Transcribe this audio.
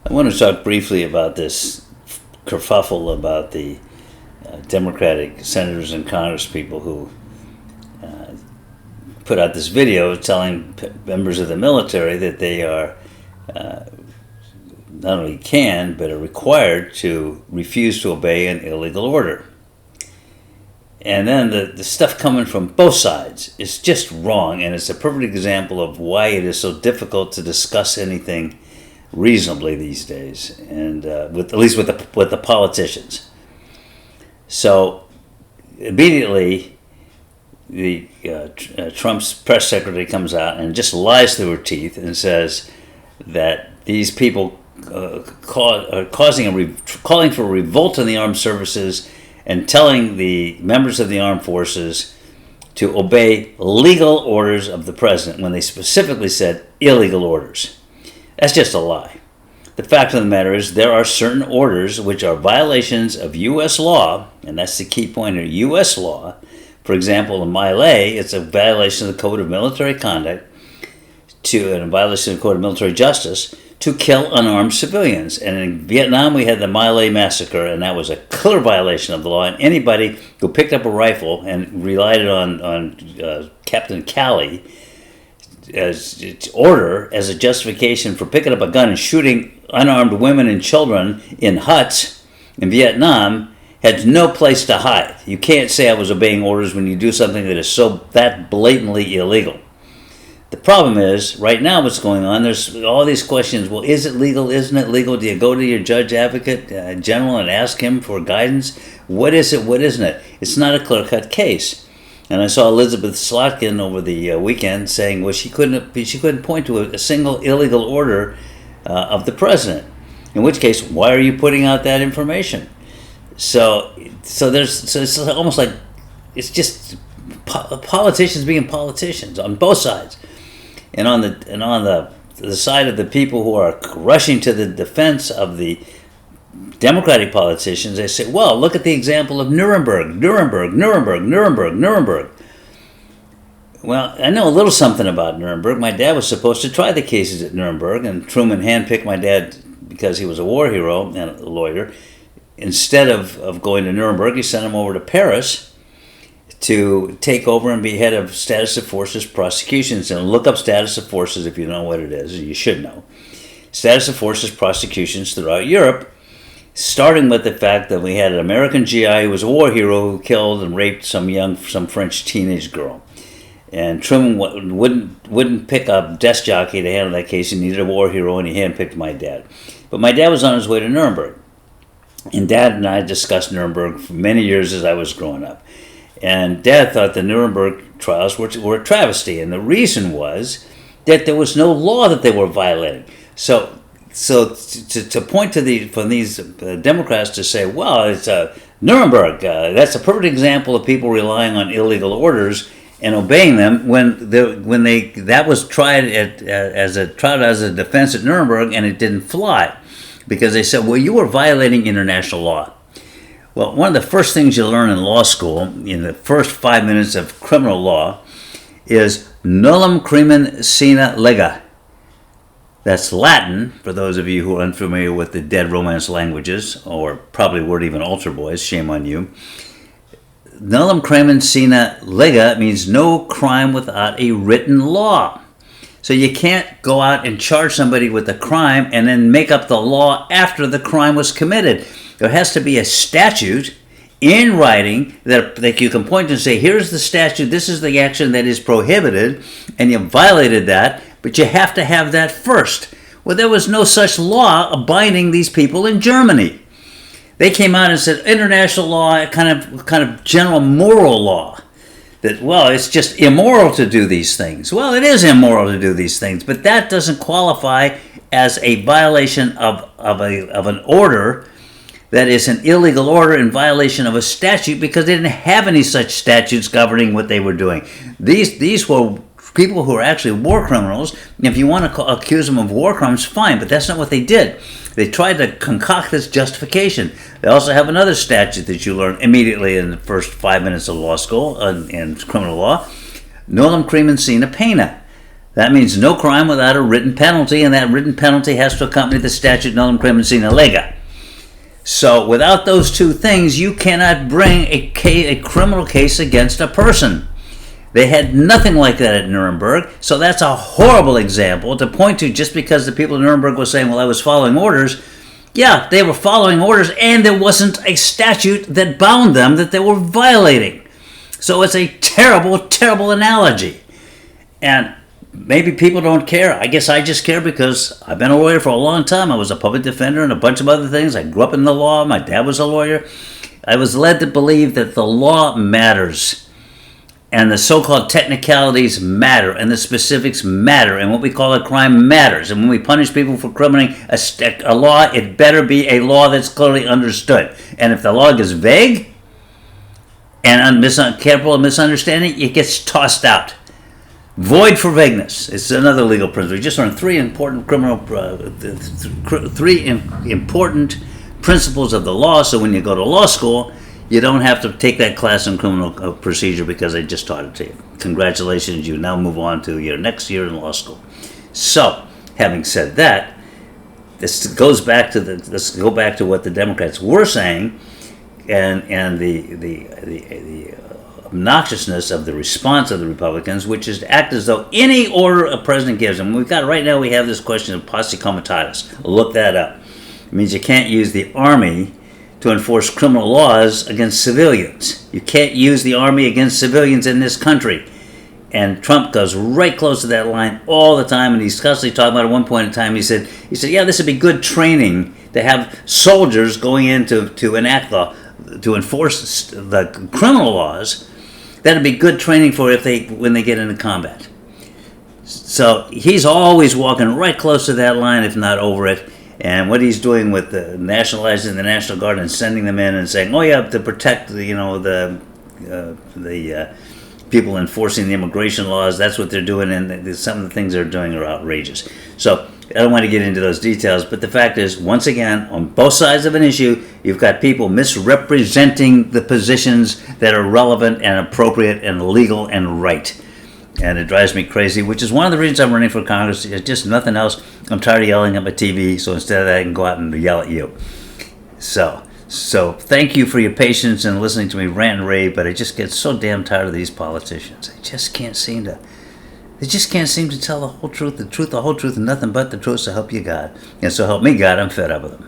I want to talk briefly about this kerfuffle about the Democratic senators and congresspeople who put out this video telling members of the military that they are not only can, but are required to refuse to obey an illegal order. And then the stuff coming from both sides is just wrong, and it's a perfect example of why it is so difficult to discuss anything reasonably these days, and at least with the politicians. So immediately, Trump's press secretary comes out and just lies through her teeth and says that these people are calling for a revolt in the armed services and telling the members of the armed forces to obey legal orders of the president when they specifically said illegal orders. That's just a lie. The fact of the matter is there are certain orders which are violations of U.S. law, and that's the key point here, U.S. law. For example, in my lay, it's a violation of the Code of Military Conduct and a violation of the Code of Military Justice to kill unarmed civilians. And in Vietnam, we had the My Lai massacre, and that was a clear violation of the law. And anybody who picked up a rifle and relied on Captain Calley as its order as a justification for picking up a gun and shooting unarmed women and children in huts in Vietnam had no place to hide. You can't say I was obeying orders when you do something that is that blatantly illegal. The problem is, right now what's going on, there's all these questions. Well, is it legal? Isn't it legal? Do you go to your judge advocate general and ask him for guidance? What is it? What isn't it? It's not a clear-cut case. And I saw Elizabeth Slotkin over the weekend saying, well, she couldn't point to a single illegal order of the president. In which case, why are you putting out that information? So it's almost like it's just politicians being politicians on both sides. And on the side of the people who are rushing to the defense of the Democratic politicians, they say, well, look at the example of Nuremberg. Well, I know a little something about Nuremberg. My dad was supposed to try the cases at Nuremberg, and Truman handpicked my dad because he was a war hero and a lawyer. Instead of going to Nuremberg, he sent him over to Paris to take over and be head of status of forces prosecutions. And look up status of forces if you know what it is. You should know. Status of forces prosecutions throughout Europe, starting with the fact that we had an American GI who was a war hero who killed and raped some French teenage girl. And Truman wouldn't pick up desk jockey to handle that case. He needed a war hero, and he handpicked my dad. But my dad was on his way to Nuremberg. And Dad and I discussed Nuremberg for many years as I was growing up. And Dad thought the Nuremberg trials were a travesty. And the reason was that there was no law that they were violating. So to point to these Democrats to say, well, it's Nuremberg, that's a perfect example of people relying on illegal orders and obeying them when that was tried as a defense at Nuremberg, and it didn't fly. Because they said, well, you were violating international law. Well, one of the first things you learn in law school, in the first 5 minutes of criminal law, is nullum crimen sine lega. That's Latin, for those of you who are unfamiliar with the dead Romance languages, or probably weren't even altar boys, shame on you. Nullum crimen sine lega means no crime without a written law. So you can't go out and charge somebody with a crime and then make up the law after the crime was committed. There has to be a statute in writing that you can point to and say, here's the statute, this is the action that is prohibited, and you violated that, but you have to have that first. Well, there was no such law binding these people in Germany. They came out and said international law, kind of general moral law. That, well, it's just immoral to do these things. Well, it is immoral to do these things, but that doesn't qualify as a violation of an order that is an illegal order in violation of a statute, because they didn't have any such statutes governing what they were doing. These were people who are actually war criminals. If you want to accuse them of war crimes, fine, but that's not what they did. They tried to concoct this justification. They also have another statute that you learn immediately in the first 5 minutes of law school in criminal law, nullum crimen sine pena. That means no crime without a written penalty, and that written penalty has to accompany the statute nullum crimen sine lega. So without those two things, you cannot bring a criminal case against a person. They had nothing like that at Nuremberg, so that's a horrible example to point to just because the people in Nuremberg were saying, well, I was following orders. Yeah, they were following orders, and there wasn't a statute that bound them that they were violating. So it's a terrible, terrible analogy. And maybe people don't care. I guess I just care because I've been a lawyer for a long time. I was a public defender and a bunch of other things. I grew up in the law. My dad was a lawyer. I was led to believe that the law matters. And the so-called technicalities matter, and the specifics matter, and what we call a crime matters. And when we punish people for criminating a law, it better be a law that's clearly understood. And if the law is vague and capable of misunderstanding, it gets tossed out. Void for vagueness. It's another legal principle. We just learned three important important principles of the law. So when you go to law school, you don't have to take that class in criminal procedure because I just taught it to you. Congratulations, you now move on to your next year in law school. So, having said that, let's go back to what the Democrats were saying, and the obnoxiousness of the response of the Republicans, which is to act as though any order a president gives them. Right now we have this question of posse comitatus. Look that up. It means you can't use the army to enforce criminal laws against civilians. You can't use the army against civilians in this country. And Trump goes right close to that line all the time, and he's constantly talking about at one point in time, he said, yeah, this would be good training to have soldiers going in to enact to enforce the criminal laws. That'd be good training for when they get into combat. So he's always walking right close to that line, if not over it. And what he's doing with nationalizing the National Guard and sending them in and saying, oh yeah, to protect the people enforcing the immigration laws, that's what they're doing, and some of the things they're doing are outrageous. So I don't want to get into those details, but the fact is, once again, on both sides of an issue, you've got people misrepresenting the positions that are relevant and appropriate and legal and right. And it drives me crazy, which is one of the reasons I'm running for Congress. It's just nothing else. I'm tired of yelling at my TV, so instead of that, I can go out and yell at you. So thank you for your patience and listening to me rant and rave, but I just get so damn tired of these politicians. They just can't seem to tell the whole truth, the whole truth, and nothing but the truth, so help you God. And so help me God, I'm fed up with them.